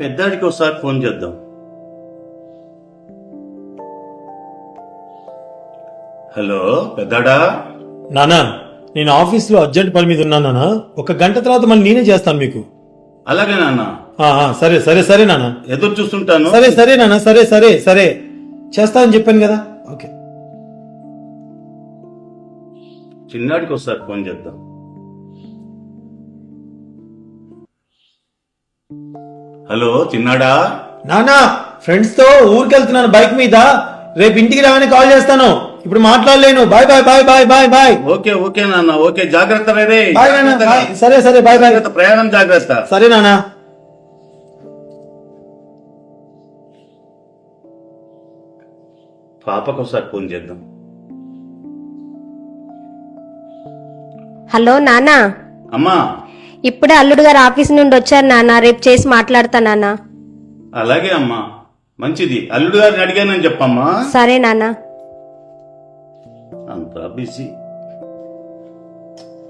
పెద్దాడికి ఒకసారి ఫోన్ చేద్దాం. హలో పెద్దాడా. నానా, నేను ఆఫీస్లో అర్జెంట్ పని మీద ఉన్నాను నానా. 1 గంట తర్వాత మళ్ళీ నేనే చేస్తాను మీకు. అలాగే నాన్న. సరే సరే సరే నానా, ఎదురు చూస్తుంటాను. సరే సరే నానా, సరే సరే సరే చేస్తా అని చెప్పాను కదా. ఓకే. చిన్నాడికి ఒకసారి ఫోన్ చేద్దాం. హలో చిన్నాడా. నానా, ఫ్రెండ్స్ తో ఊరికెళ్తున్నాను బైక్ మీద. రేపు ఇంటికి రాగానే కాల్ చేస్తాను. ఇప్పుడు మాట్లాడలేను. Bye bye bye bye bye bye. Okay okay నాన్న. ఓకే, జాగ్రత్త రే. బాయ్ నానా, బాయ్. సరే సరే బాయ్ బాయ్. ప్రయాణం జాగ్రత్త. సరే నానా. పాపకు ఒకసారి ఫోన్ చేద్దాం. హలో నానా. అమ్మా. ఇప్పుడే అల్లుడు గారు ఆఫీస్ నుండి వచ్చారు నాన్న. రేపు చేసి మాట్లాడతా నాన్న. అలాగే అమ్మా, మంచిది. అల్లుడు గారిని అడిగానని చెప్పమ్మా. సరే నాన్న. అంతా బిజీ.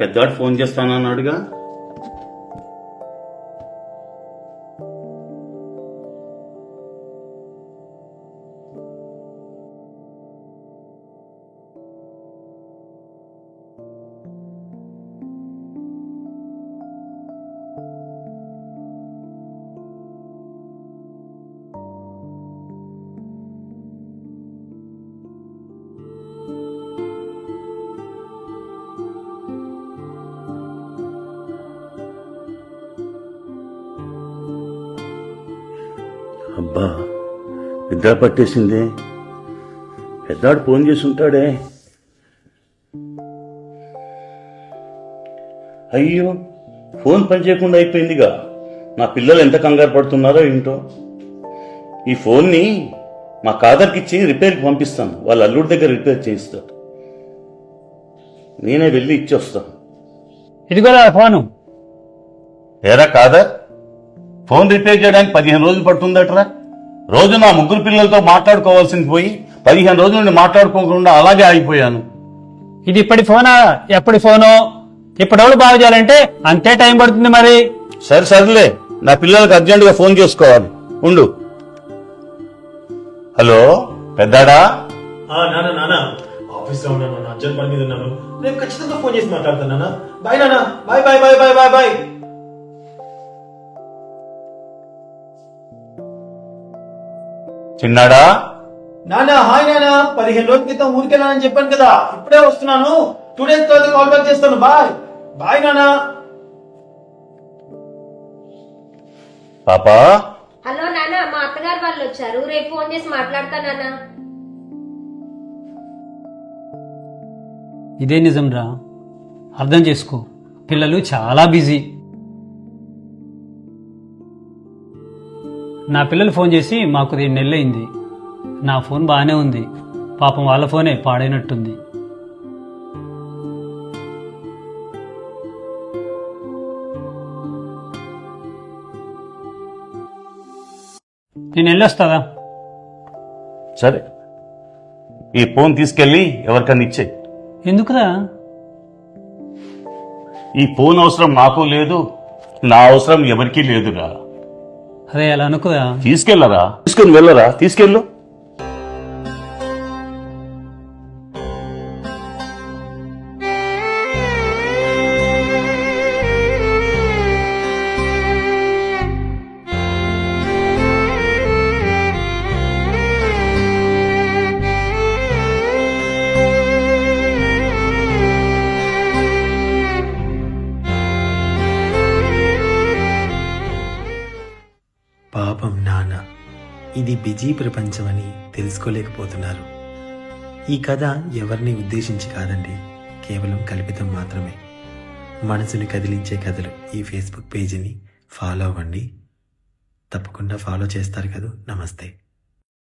పెద్దవాడు ఫోన్ చేస్తానన్నాడుగా. అబ్బా, నిద్ర పట్టేసిందే. పెద్దాడు ఫోన్ చేసి ఉంటాడే. అయ్యో, ఫోన్ పనిచేయకుండా అయిపోయిందిగా. నా పిల్లలు ఎంత కంగారు పడుతున్నారో ఏంటో. ఈ ఫోన్ని మా కాదర్కిచ్చి రిపేర్కి పంపిస్తాను. వాళ్ళ అల్లుడి దగ్గర రిపేర్ చేయిస్తాడు. నేనే వెళ్ళి ఇచ్చొస్తాను. ఇదిగోరా ఫోను. ఏరా కాదర్, ఫోన్ రిపేర్ చేయడానికి 15 రోజులు పడుతుందట్రా. రోజు నా 3 పిల్లలతో మాట్లాడుకోవాల్సింది పోయి 15 రోజుల నుండి మాట్లాడుకోకుండా అలాగే ఆగిపోయాను. ఇది ఇప్పటి ఫోనా ఎప్పటి ఫోను? ఇప్పటివరకు బాగు చేయాలంటే అంతే టైం పడుతుంది మరి. సర్లే, నా పిల్లలకు అర్జెంటుగా ఫోన్ చేసుకోవాలి. ఉండు. హలో పెద్దాడా. నానా నానా, ఆఫీస్ లో ఉన్నాను. అర్జెంట్ పని మీద ఉన్నాను. రేపు ఖచ్చితంగా ఫోన్ చేసి మాట్లాడతాను నానా. బాయ్ నానా. Bye bye bye bye bye bye. చిన్నాడా. నానా హాయ్ నానా. 15 రోజుల క్రితం ఊరికెళ్ళానని చెప్పాను కదా. ఇప్పుడే వస్తున్నాను. 2 days తర్వాత కాల్ బ్యాక్ చేస్తాను. బాయ్ బాయ్ నానా. పాపా. హలో నాన్న, మా అత్తగారు వాళ్ళు వచ్చారు. రేపు ఫోన్ చేసి మాట్లాడతా నాన్న. ఇదే నిజం రా, అర్థం చేసుకో. పిల్లలు చాలా బిజీ. నా పిల్లలు ఫోన్ చేసి మాకు 2 నెలలైంది. నా ఫోన్ బాగానే ఉంది. పాపం వాళ్ళ ఫోనే పాడైనట్టుంది. నేను వెళ్ళొస్తాదా? సరే, ఈ ఫోన్ తీసుకెళ్లి ఎవరికన్నా ఇచ్చే. ఎందుకురా? ఈ ఫోన్ అవసరం నాకు లేదు, నా అవసరం ఎవరికీ లేదురా. అరే అలా అనుకురా. తీసుకెళ్లరా, తీసుకుని వెళ్ళరా, తీసుకెళ్ళు. పాపం నాన్న, ఇది బిజీ ప్రపంచమని తెలుసుకోలేకపోతున్నారు. ఈ కథ ఎవరిని ఉద్దేశించి కాదండి, కేవలం కల్పితం మాత్రమే. మనసుని కదిలించే కథలు ఈ ఫేస్బుక్ పేజీని ఫాలో అవ్వండి. తప్పకుండా ఫాలో చేస్తారు కదా. నమస్తే.